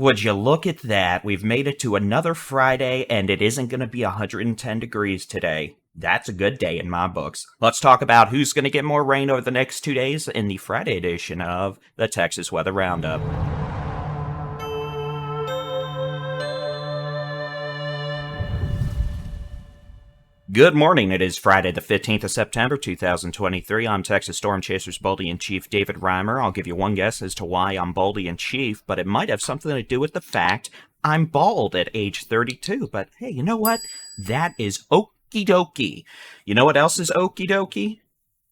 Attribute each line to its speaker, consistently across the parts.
Speaker 1: Would you look at that? We've made it to another Friday, and it isn't going to be 110 degrees today. That's a good day in my books. Let's talk about who's going to get more rain over the next 2 days in the Friday edition of the Texas Weather Roundup. Good morning. It is Friday, the 15th of September, 2023. I'm Texas Storm Chasers Boldy-in-Chief David Reimer. I'll give you one guess as to why I'm Boldy-in-Chief, but it might have something to do with the fact I'm bald at age 32. But hey, you know what? That is okie dokie. You know what else is okie dokie?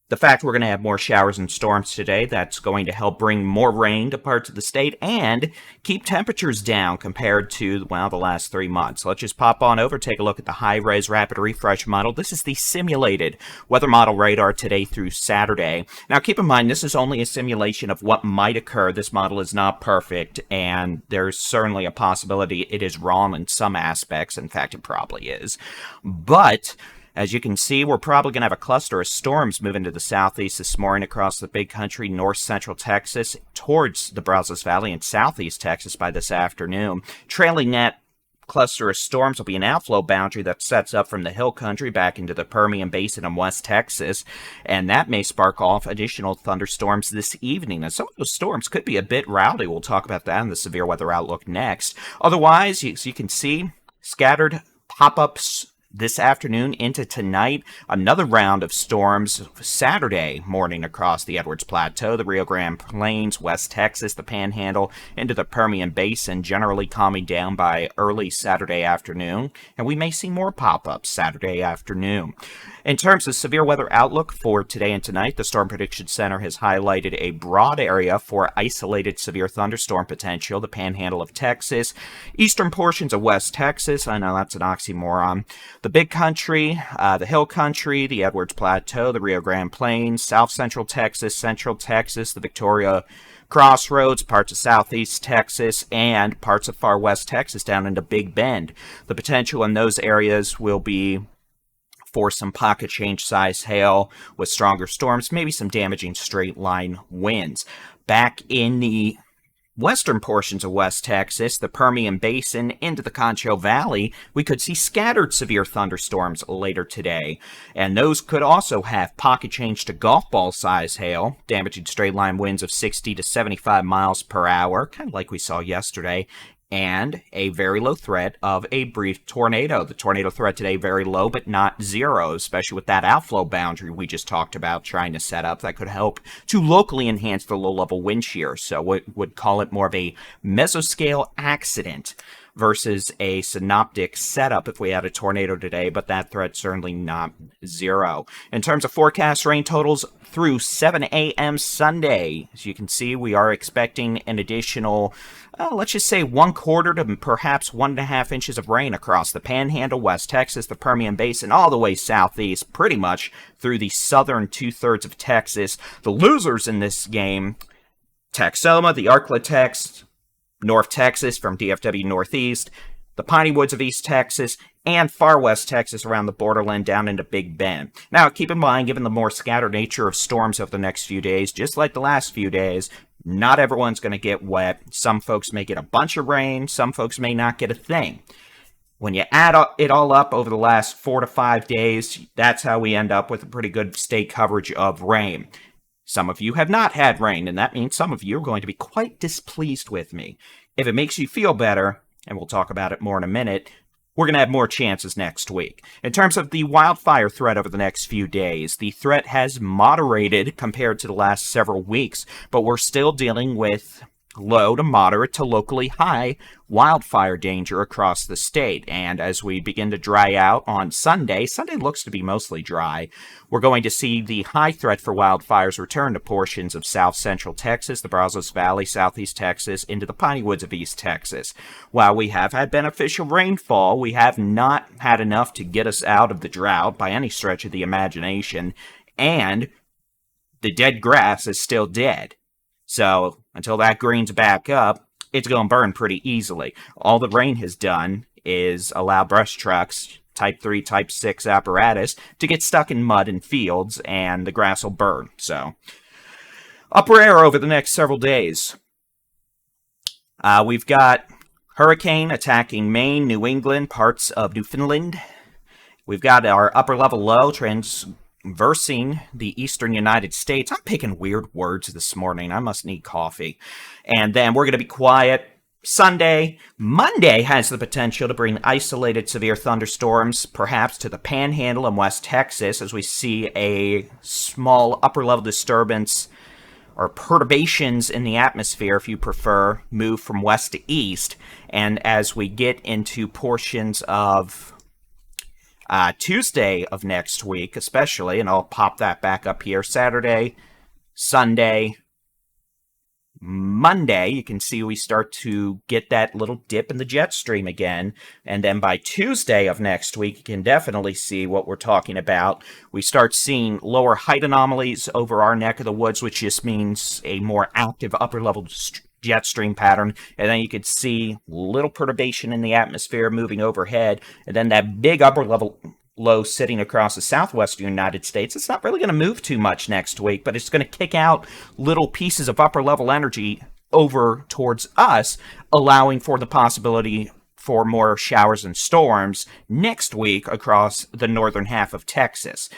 Speaker 1: The fact we're going to have more showers and storms today, that's going to help bring more rain to parts of the state and keep temperatures down compared to, well, the last 3 months. Let's just pop on over, take a look at the high-res rapid refresh model. This is the simulated weather model radar today through Saturday. Now, keep in mind, this is only a simulation of what might occur. This model is not perfect, and there's certainly a possibility it is wrong in some aspects. In fact, it probably is. But as you can see, we're probably going to have a cluster of storms moving to the southeast this morning across the big country, north-central Texas, towards the Brazos Valley and southeast Texas by this afternoon. Trailing that cluster of storms will be an outflow boundary that sets up from the hill country back into the Permian Basin in West Texas, and that may spark off additional thunderstorms this evening. And some of those storms could be a bit rowdy. We'll talk about that in the severe weather outlook next. Otherwise, as you can see, scattered pop-ups this afternoon into tonight. Another round of storms Saturday morning across the Edwards Plateau, the Rio Grande Plains, West Texas, the Panhandle, into the Permian Basin, generally calming down by early Saturday afternoon. And we may see more pop-ups Saturday afternoon. In terms of severe weather outlook for today and tonight, the Storm Prediction Center has highlighted a broad area for isolated severe thunderstorm potential, the Panhandle of Texas, eastern portions of West Texas. I know that's an oxymoron. The big country, the hill country, the Edwards Plateau, the Rio Grande Plains, south central Texas, the Victoria Crossroads, parts of southeast Texas, and parts of far west Texas down into Big Bend. The potential in those areas will be for some pocket change size hail with stronger storms, maybe some damaging straight line winds. Back in the western portions of West Texas, the Permian Basin, into the Concho Valley, we could see scattered severe thunderstorms later today. And those could also have pocket change to golf ball size hail, damaging straight line winds of 60 to 75 miles per hour, kind of like we saw yesterday, and a very low threat of a brief tornado. The tornado threat today very low, but not zero, especially with that outflow boundary we just talked about trying to set up. That could help to locally enhance the low-level wind shear. So we would call it more of a mesoscale accident versus a synoptic setup if we had a tornado today, but that threat certainly not zero. In terms of forecast rain totals through 7 a.m. Sunday, as you can see, we are expecting an additional, let's just say 1/4 to perhaps 1.5 inches of rain across the Panhandle, West Texas, the Permian Basin, all the way southeast, pretty much through the southern 2/3 of Texas. The losers in this game, Texoma, the Arklatex, North Texas from DFW Northeast, the Piney Woods of East Texas, and far west Texas around the borderland down into Big Bend. Now, keep in mind, given the more scattered nature of storms over the next few days, just like the last few days, not everyone's going to get wet. Some folks may get a bunch of rain. Some folks may not get a thing. When you add it all up over the last 4 to 5 days, that's how we end up with a pretty good state coverage of rain. Some of you have not had rain, and that means some of you are going to be quite displeased with me. If it makes you feel better, and we'll talk about it more in a minute, we're going to have more chances next week. In terms of the wildfire threat over the next few days, the threat has moderated compared to the last several weeks, but we're still dealing with low to moderate to locally high wildfire danger across the state. And as we begin to dry out on Sunday looks to be mostly dry, we're going to see the high threat for wildfires return to portions of south central Texas, the Brazos Valley, southeast Texas, into the Piney Woods of East Texas. While we have had beneficial rainfall, we have not had enough to get us out of the drought by any stretch of the imagination, and the dead grass is still dead. So until that greens back up, it's going to burn pretty easily. All the rain has done is allow brush trucks, Type 3, Type 6 apparatus, to get stuck in mud and fields, and the grass will burn. So upper air over the next several days. We've got Hurricane attacking Maine, New England, parts of Newfoundland. We've got our upper level low transversing the eastern United States. I'm picking weird words this morning. I must need coffee. And then we're going to be quiet Sunday. Monday has the potential to bring isolated severe thunderstorms, perhaps to the Panhandle in West Texas, as we see a small upper level disturbance or perturbations in the atmosphere, if you prefer, move from west to east. And as we get into portions of Tuesday of next week, especially, and I'll pop that back up here, Saturday, Sunday, Monday, you can see we start to get that little dip in the jet stream again. And then by Tuesday of next week, you can definitely see what we're talking about. We start seeing lower height anomalies over our neck of the woods, which just means a more active upper level jet stream pattern. And then you could see little perturbation in the atmosphere moving overhead. And then that big upper level low sitting across the southwestern United States. It's not really going to move too much next week, but it's going to kick out little pieces of upper level energy over towards us, allowing for the possibility for more showers and storms next week across the northern half of Texas.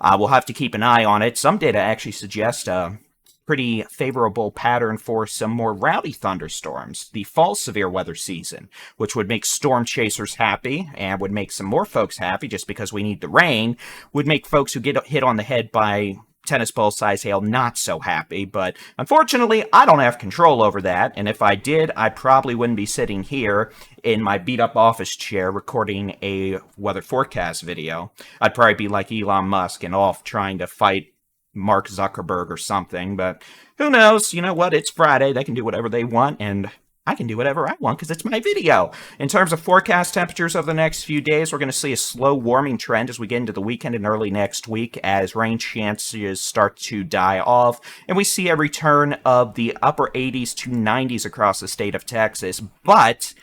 Speaker 1: We'll have to keep an eye on it. Some data actually suggest a pretty favorable pattern for some more rowdy thunderstorms, the fall severe weather season, which would make storm chasers happy and would make some more folks happy just because we need the rain, would make folks who get hit on the head by tennis ball size hail not so happy. But unfortunately, I don't have control over that. And if I did, I probably wouldn't be sitting here in my beat up office chair recording a weather forecast video. I'd probably be like Elon Musk and off trying to fight Mark Zuckerberg or something, but who knows? You know what? It's Friday. They can do whatever they want, and I can do whatever I want because it's my video. In terms of forecast temperatures over the next few days, we're going to see a slow warming trend as we get into the weekend and early next week as rain chances start to die off, and we see a return of the upper 80s to 90s across the state of Texas. But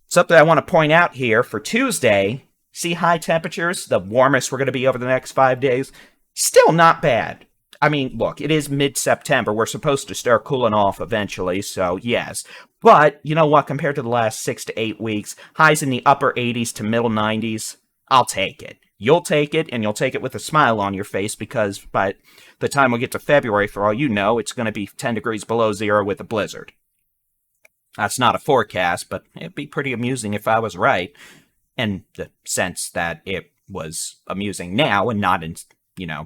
Speaker 1: something I want to point out here for Tuesday, see high temperatures, the warmest we're going to be over the next 5 days. Still not bad. I mean, look, it is mid-September. We're supposed to start cooling off eventually, so yes. But, you know what, compared to the last 6 to 8 weeks, highs in the upper 80s to middle 90s, I'll take it. You'll take it, and you'll take it with a smile on your face, because by the time we get to February, for all you know, it's going to be 10 degrees below zero with a blizzard. That's not a forecast, but it'd be pretty amusing if I was right, in the sense that it was amusing now and not in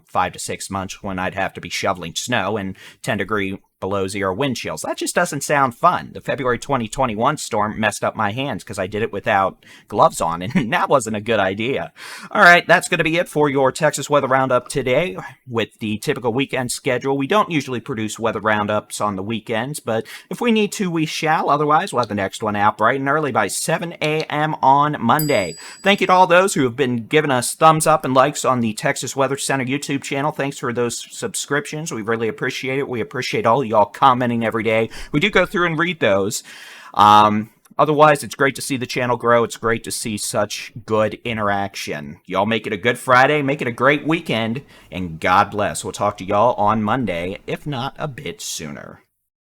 Speaker 1: 5 to 6 months when I'd have to be shoveling snow and 10-degree below zero wind chills. That just doesn't sound fun. The February 2021 storm messed up my hands because I did it without gloves on, and that wasn't a good idea. All right, that's going to be it for your Texas Weather Roundup today with the typical weekend schedule. We don't usually produce weather roundups on the weekends, but if we need to, we shall. Otherwise, we'll have the next one out bright and early by 7 a.m. on Monday. Thank you to all those who have been giving us thumbs up and likes on the Texas Weather Center YouTube channel. Thanks for those subscriptions. We really appreciate it. We appreciate all y'all commenting every day. We do go through and read those. Otherwise, it's great to see the channel grow. It's great to see such good interaction. Y'all make it a good Friday, make it a great weekend, and God bless. We'll talk to y'all on Monday, if not a bit sooner.